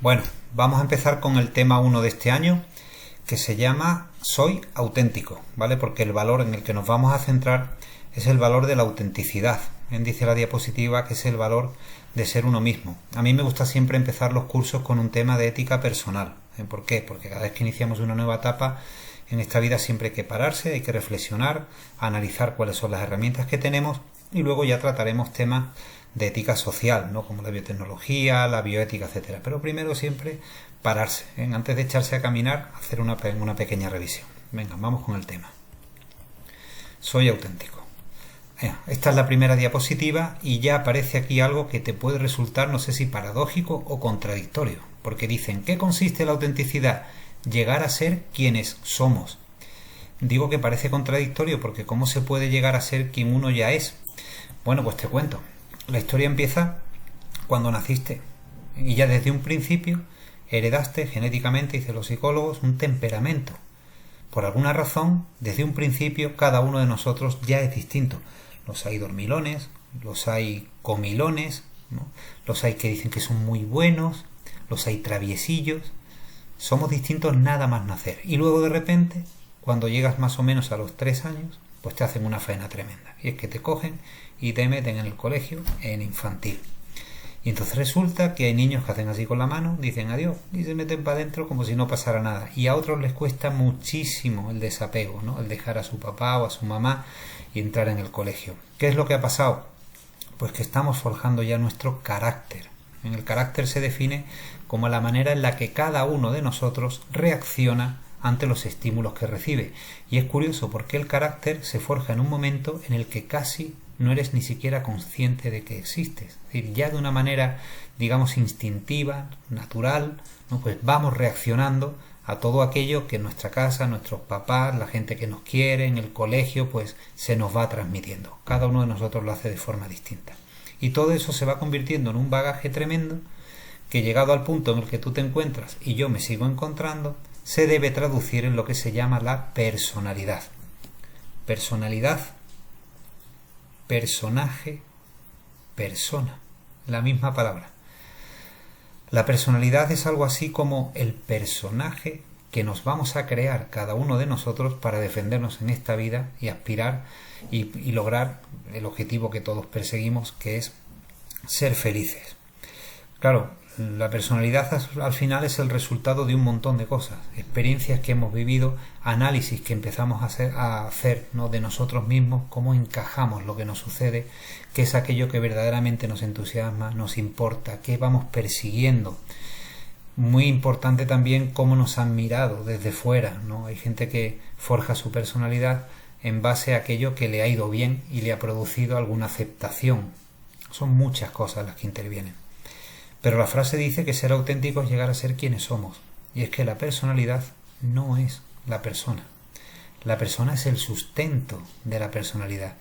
Bueno, vamos a empezar con el tema 1 de este año, que se llama Soy auténtico, ¿vale? Porque el valor en el que nos vamos a centrar es el valor de la autenticidad. Dice la diapositiva que es el valor de ser uno mismo. A mí me gusta siempre empezar los cursos con un tema de ética personal. ¿Por qué? Porque cada vez que iniciamos una nueva etapa en esta vida siempre hay que pararse, hay que reflexionar, analizar cuáles son las herramientas que tenemos y luego ya trataremos temas de ética social, ¿no? Como la biotecnología, la bioética, etcétera. Pero primero siempre pararse, antes de echarse a caminar, hacer una pequeña revisión. Venga, vamos con el tema. Soy auténtico. Esta es la primera diapositiva y ya aparece aquí algo que te puede resultar, no sé si paradójico o contradictorio, porque dicen, ¿qué consiste la autenticidad? Llegar a ser quienes somos. Digo que parece contradictorio porque ¿cómo se puede llegar a ser quien uno ya es? Bueno, pues te cuento. La historia empieza cuando naciste y ya desde un principio heredaste genéticamente, dicen los psicólogos, un temperamento. Por alguna razón, desde un principio cada uno de nosotros ya es distinto. Los hay dormilones, los hay comilones, ¿no? Los hay que dicen que son muy buenos, los hay traviesillos. Somos distintos nada más nacer. Y luego de repente, cuando llegas más o menos a los 3 años, pues te hacen una faena tremenda. Y es que te cogen y te meten en el colegio, en infantil. Y entonces resulta que hay niños que hacen así con la mano, dicen adiós y se meten para adentro como si no pasara nada. Y a otros les cuesta muchísimo el desapego, ¿no? El dejar a su papá o a su mamá y entrar en el colegio. ¿Qué es lo que ha pasado? Pues que estamos forjando ya nuestro carácter. En el carácter se define como la manera en la que cada uno de nosotros reacciona ante los estímulos que recibe. Y es curioso porque el carácter se forja en un momento en el que casi no eres ni siquiera consciente de que existes. Es decir, ya de una manera, digamos, instintiva, natural, ¿no? Pues vamos reaccionando a todo aquello que en nuestra casa, nuestros papás, la gente que nos quiere, en el colegio, pues se nos va transmitiendo. Cada uno de nosotros lo hace de forma distinta. Y todo eso se va convirtiendo en un bagaje tremendo que, llegado al punto en el que tú te encuentras y yo me sigo encontrando, se debe traducir en lo que se llama la personalidad. Personalidad, personaje, persona, la misma palabra. La personalidad es algo así como el personaje que nos vamos a crear cada uno de nosotros para defendernos en esta vida y aspirar y lograr el objetivo que todos perseguimos, que es ser felices. Claro, la personalidad al final es el resultado de un montón de cosas, experiencias que hemos vivido, análisis que empezamos a hacer, ¿no? De nosotros mismos, cómo encajamos lo que nos sucede, qué es aquello que verdaderamente nos entusiasma, nos importa, qué vamos persiguiendo. Muy importante también cómo nos han mirado desde fuera, ¿no? Hay gente que forja su personalidad en base a aquello que le ha ido bien y le ha producido alguna aceptación. Son muchas cosas las que intervienen. Pero la frase dice que ser auténtico es llegar a ser quienes somos. Y es que la personalidad no es la persona. La persona es el sustento de la personalidad.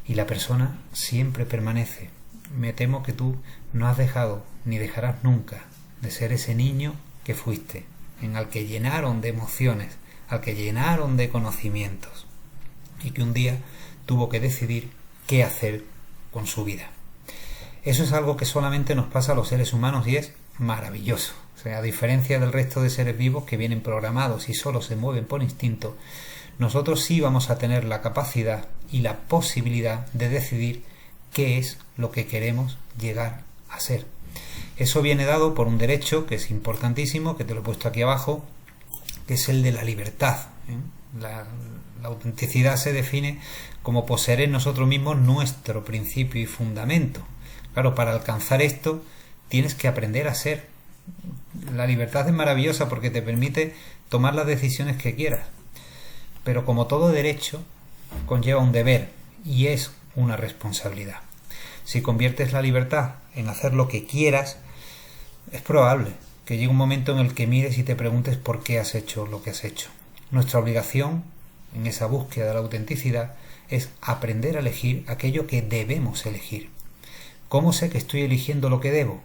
Y la persona siempre permanece. Me temo que tú no has dejado ni dejarás nunca de ser ese niño que fuiste, en al que llenaron de emociones, al que llenaron de conocimientos. Y que un día tuvo que decidir qué hacer con su vida. Eso es algo que solamente nos pasa a los seres humanos y es maravilloso. O sea, a diferencia del resto de seres vivos que vienen programados y solo se mueven por instinto, nosotros sí vamos a tener la capacidad y la posibilidad de decidir qué es lo que queremos llegar a ser. Eso viene dado por un derecho que es importantísimo, que te lo he puesto aquí abajo, que es el de la libertad. La autenticidad se define como poseer en nosotros mismos nuestro principio y fundamento. Claro, para alcanzar esto tienes que aprender a ser. La libertad es maravillosa porque te permite tomar las decisiones que quieras. Pero como todo derecho, conlleva un deber y es una responsabilidad. Si conviertes la libertad en hacer lo que quieras, es probable que llegue un momento en el que mires y te preguntes por qué has hecho lo que has hecho. Nuestra obligación en esa búsqueda de la autenticidad es aprender a elegir aquello que debemos elegir. ¿Cómo sé que estoy eligiendo lo que debo?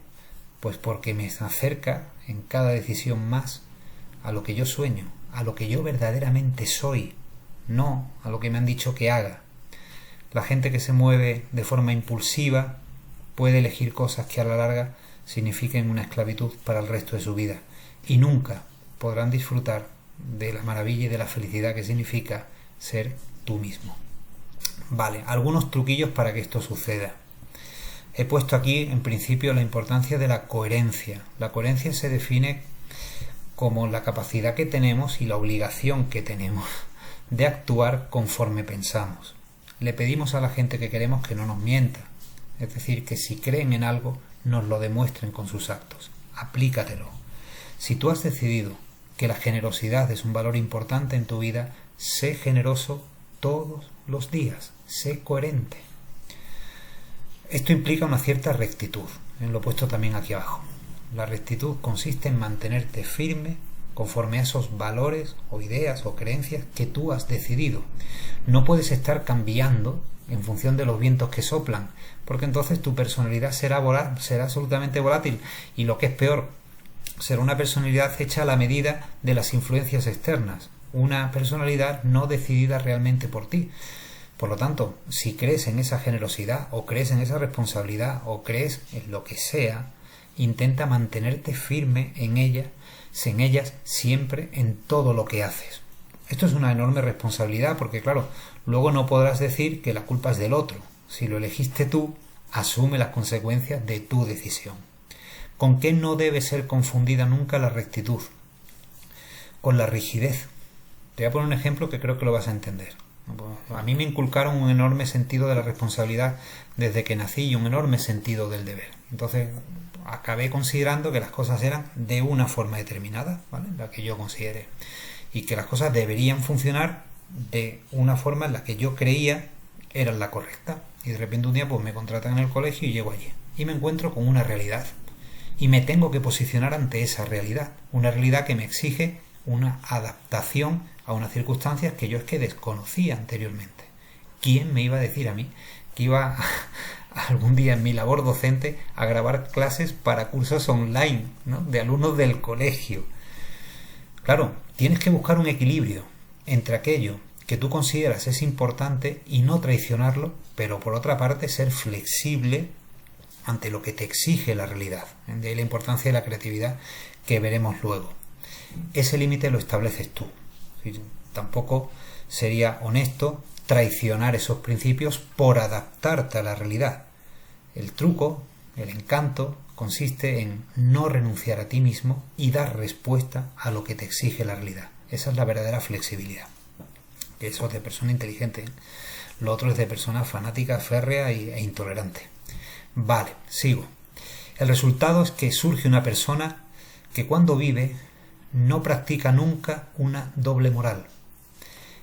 Pues porque me acerca en cada decisión más a lo que yo sueño, a lo que yo verdaderamente soy, no a lo que me han dicho que haga. La gente que se mueve de forma impulsiva puede elegir cosas que a la larga signifiquen una esclavitud para el resto de su vida y nunca podrán disfrutar de la maravilla y de la felicidad que significa ser tú mismo. Vale, algunos truquillos para que esto suceda. He puesto aquí en principio la importancia de la coherencia. La coherencia se define como la capacidad que tenemos y la obligación que tenemos de actuar conforme pensamos. Le pedimos a la gente que queremos que no nos mienta, es decir, que si creen en algo nos lo demuestren con sus actos. Aplícatelo. Si tú has decidido que la generosidad es un valor importante en tu vida, sé generoso todos los días, sé coherente. Esto implica una cierta rectitud, lo he puesto también aquí abajo. La rectitud consiste en mantenerte firme conforme a esos valores o ideas o creencias que tú has decidido. No puedes estar cambiando en función de los vientos que soplan, porque entonces tu personalidad será absolutamente volátil y, lo que es peor, será una personalidad hecha a la medida de las influencias externas, una personalidad no decidida realmente por ti. Por lo tanto, si crees en esa generosidad o crees en esa responsabilidad o crees en lo que sea, intenta mantenerte firme en ellas siempre en todo lo que haces. Esto es una enorme responsabilidad porque, claro, luego no podrás decir que la culpa es del otro. Si lo elegiste tú, asume las consecuencias de tu decisión. ¿Con qué no debe ser confundida nunca la rectitud? Con la rigidez. Te voy a poner un ejemplo que creo que lo vas a entender. A mí me inculcaron un enorme sentido de la responsabilidad desde que nací y un enorme sentido del deber. Entonces acabé considerando que las cosas eran de una forma determinada, ¿vale? La que yo considere, y que las cosas deberían funcionar de una forma en la que yo creía era la correcta. Y de repente un día pues me contratan en el colegio y llego allí y me encuentro con una realidad y me tengo que posicionar ante esa realidad, una realidad que me exige una adaptación a unas circunstancias que yo es que desconocía anteriormente. ¿Quién me iba a decir a mí que iba algún día en mi labor docente a grabar clases para cursos online, ¿no?, de alumnos del colegio? Claro, tienes que buscar un equilibrio entre aquello que tú consideras es importante y no traicionarlo, pero por otra parte ser flexible ante lo que te exige la realidad. De ahí la importancia de la creatividad que veremos luego. Ese límite lo estableces tú. Tampoco sería honesto traicionar esos principios por adaptarte a la realidad. El truco, el encanto, consiste en no renunciar a ti mismo y dar respuesta a lo que te exige la realidad. Esa es la verdadera flexibilidad. Eso es de persona inteligente. Lo otro es de persona fanática, férrea e intolerante. Vale, sigo. El resultado es que surge una persona que cuando vive no practica nunca una doble moral.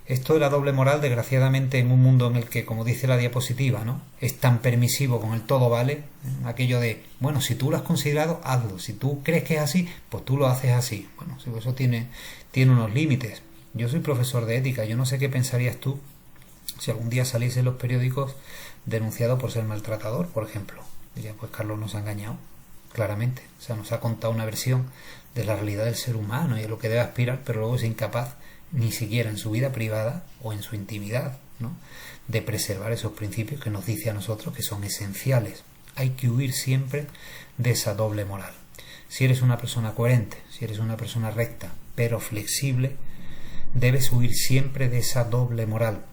Esto de la doble moral, desgraciadamente, en un mundo en el que, como dice la diapositiva, ¿no?, es tan permisivo con el todo vale, aquello de, bueno, si tú lo has considerado, hazlo. Si tú crees que es así, pues tú lo haces así. Bueno, eso tiene unos límites. Yo soy profesor de ética, yo no sé qué pensarías tú si algún día saliese en los periódicos denunciado por ser maltratador, por ejemplo. Diría, pues Carlos nos ha engañado, claramente. O sea, nos ha contado una versión de la realidad del ser humano y de lo que debe aspirar, pero luego es incapaz ni siquiera en su vida privada o en su intimidad, ¿no?, de preservar esos principios que nos dice a nosotros que son esenciales. Hay que huir siempre de esa doble moral. Si eres una persona coherente, si eres una persona recta, pero flexible, debes huir siempre de esa doble moral,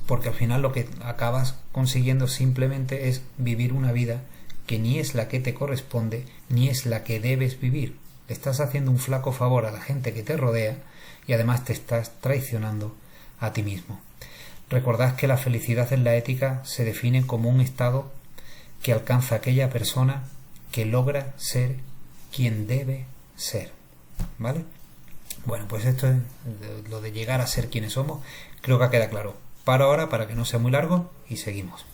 porque al final lo que acabas consiguiendo simplemente es vivir una vida que ni es la que te corresponde ni es la que debes vivir. Le estás haciendo un flaco favor a la gente que te rodea y además te estás traicionando a ti mismo. Recordad que la felicidad en la ética se define como un estado que alcanza aquella persona que logra ser quien debe ser. ¿Vale? Bueno, pues esto es lo de llegar a ser quienes somos. Creo que queda claro. Paro ahora para que no sea muy largo y seguimos.